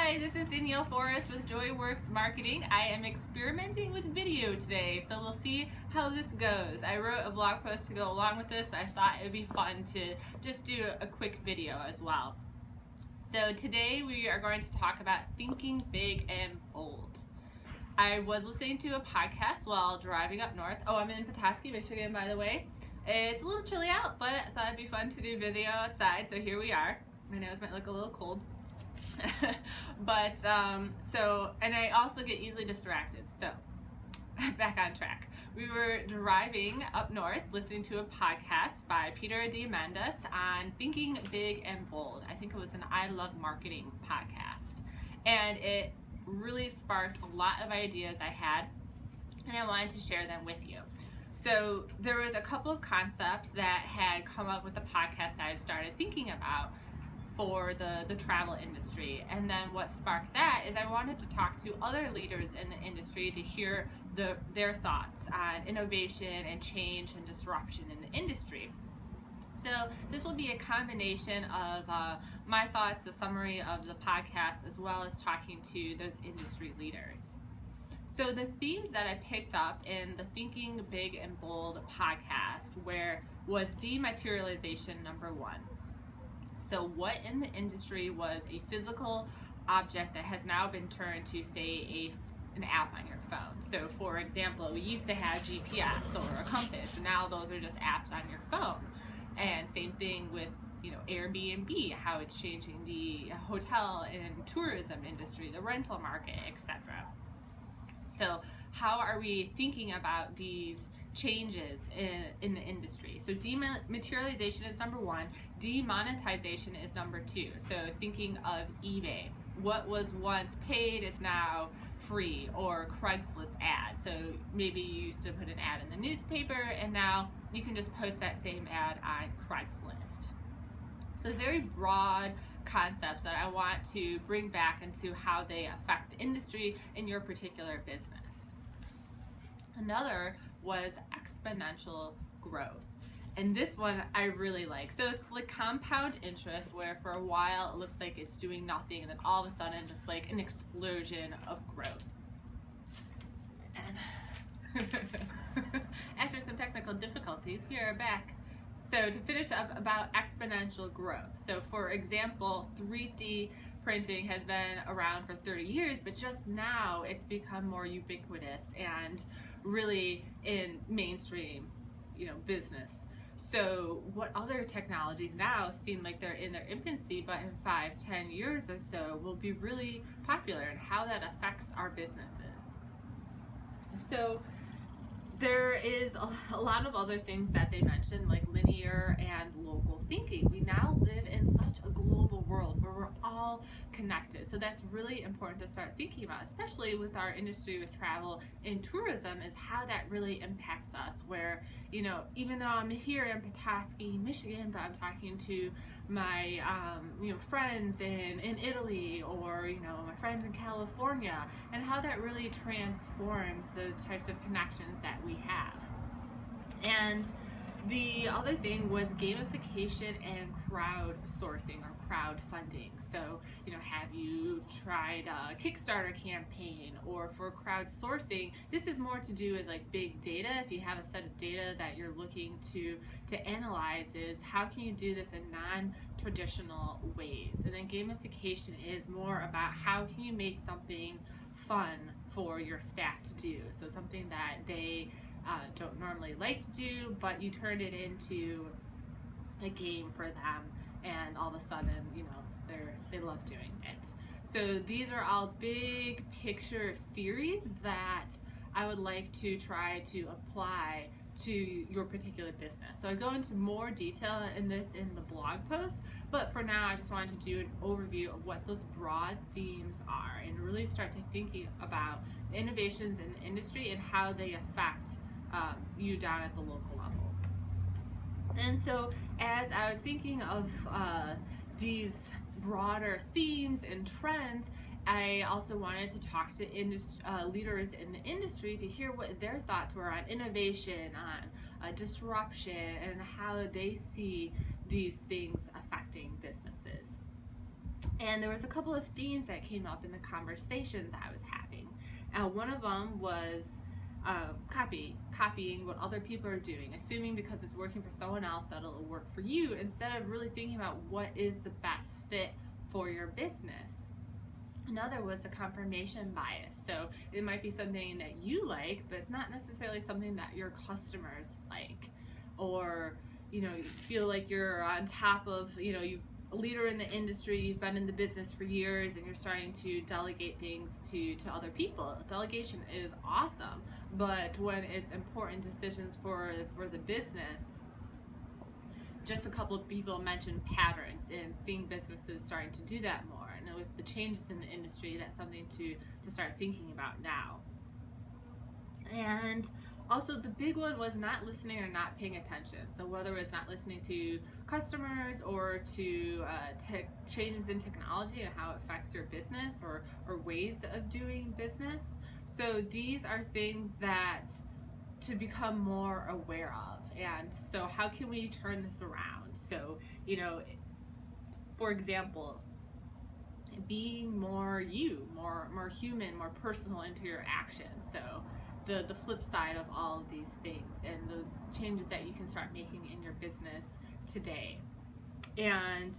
Hi, this is Danielle Forrest with JoyWorks Marketing. I am experimenting with video today, so we'll see how this goes. I wrote a blog post to go along with this, but I thought it would be fun to just do a quick video as well. So today we are going to talk about thinking big and bold. I was listening to a podcast while driving up north. Oh, I'm in Petoskey, Michigan, by the way. It's a little chilly out, but I thought it'd be fun to do video outside, so here we are. My nose might look a little cold. And I also get easily distracted, so back on track. We were driving up north listening to a podcast by Peter Diamandis on thinking big and bold. I think it was an I Love Marketing podcast, and it really sparked a lot of ideas I had, and I wanted to share them with you. So there was a couple of concepts that had come up with the podcast that I started thinking about for the travel industry. And then what sparked that is I wanted to talk to other leaders in the industry to hear their thoughts on innovation and change and disruption in the industry. So this will be a combination of my thoughts, a summary of the podcast, as well as talking to those industry leaders. So the themes that I picked up in the Thinking Big and Bold podcast was dematerialization, number one. So what in the industry was a physical object that has now been turned to, say, an app on your phone. So for example, we used to have GPS or a compass, and now those are just apps on your phone. And same thing with Airbnb, how it's changing the hotel and tourism industry, the rental market, etc. So how are we thinking about these changes in the industry? So dematerialization is number one, demonetization is number two. So thinking of eBay, what was once paid is now free, or Craigslist ads. So maybe you used to put an ad in the newspaper, and now you can just post that same ad on Craigslist. So very broad concepts that I want to bring back into how they affect the industry in your particular business. Another was exponential growth. And this one I really like. So it's like compound interest, where for a while it looks like it's doing nothing, and then all of a sudden just like an explosion of growth. And after some technical difficulties, we are back. So to finish up about exponential growth. So for example, 3D printing has been around for 30 years, but just now it's become more ubiquitous and really in mainstream, business. So what other technologies now seem like they're in their infancy, but in 5-10 years or so will be really popular, and how that affects our businesses. So there is a lot of other things that they mentioned, like linear and local thinking. We now live in such a global world where we're all connected. So that's really important to start thinking about, especially with our industry with travel and tourism, is how that really impacts us. Where, even though I'm here in Petoskey, Michigan, but I'm talking to my friends in Italy, or my friends in California, and how that really transforms those types of connections that we have. And the other thing was gamification and crowdsourcing or crowdfunding. So, have you tried a Kickstarter campaign? Or for crowdsourcing, this is more to do with like big data. If you have a set of data that you're looking to analyze, is how can you do this in non-traditional ways? And then gamification is more about how can you make something fun for your staff to do. So something that they don't normally like to do, but you turn it into a game for them, and all of a sudden, they love doing it. So these are all big picture theories that I would like to try to apply to your particular business. So I go into more detail in this in the blog post, but for now I just wanted to do an overview of what those broad themes are, and really start to thinking about the innovations in the industry and how they affect you down at the local level. And so as I was thinking of these broader themes and trends, I also wanted to talk to leaders in the industry to hear what their thoughts were on innovation, on disruption, and how they see these things affecting businesses. And there was a couple of themes that came up in the conversations I was having. One of them was copying what other people are doing, assuming because it's working for someone else that it'll work for you, instead of really thinking about what is the best fit for your business. Another was a confirmation bias. So it might be something that you like, but it's not necessarily something that your customers like, or you feel like you're on top of, you're a leader in the industry, you've been in the business for years, and you're starting to delegate things to other people. Delegation is awesome, but when it's important decisions for the business, just a couple of people mentioned patterns and seeing businesses starting to do that more. And with the changes in the industry, that's something to start thinking about now. And also the big one was not listening or not paying attention. So whether it's not listening to customers or to changes in technology and how it affects your business or ways of doing business. So these are things that to become more aware of. And so how can we turn this around? So, for example, being more more human, more personal into your actions. So the flip side of all of these things and those changes that you can start making in your business today. And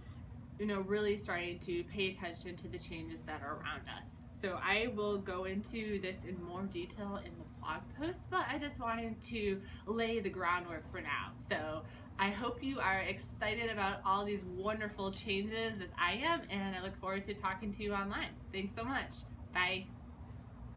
really starting to pay attention to the changes that are around us. So I will go into this in more detail in the blog post, but I just wanted to lay the groundwork for now. So I hope you are excited about all these wonderful changes as I am, and I look forward to talking to you online. Thanks so much. Bye.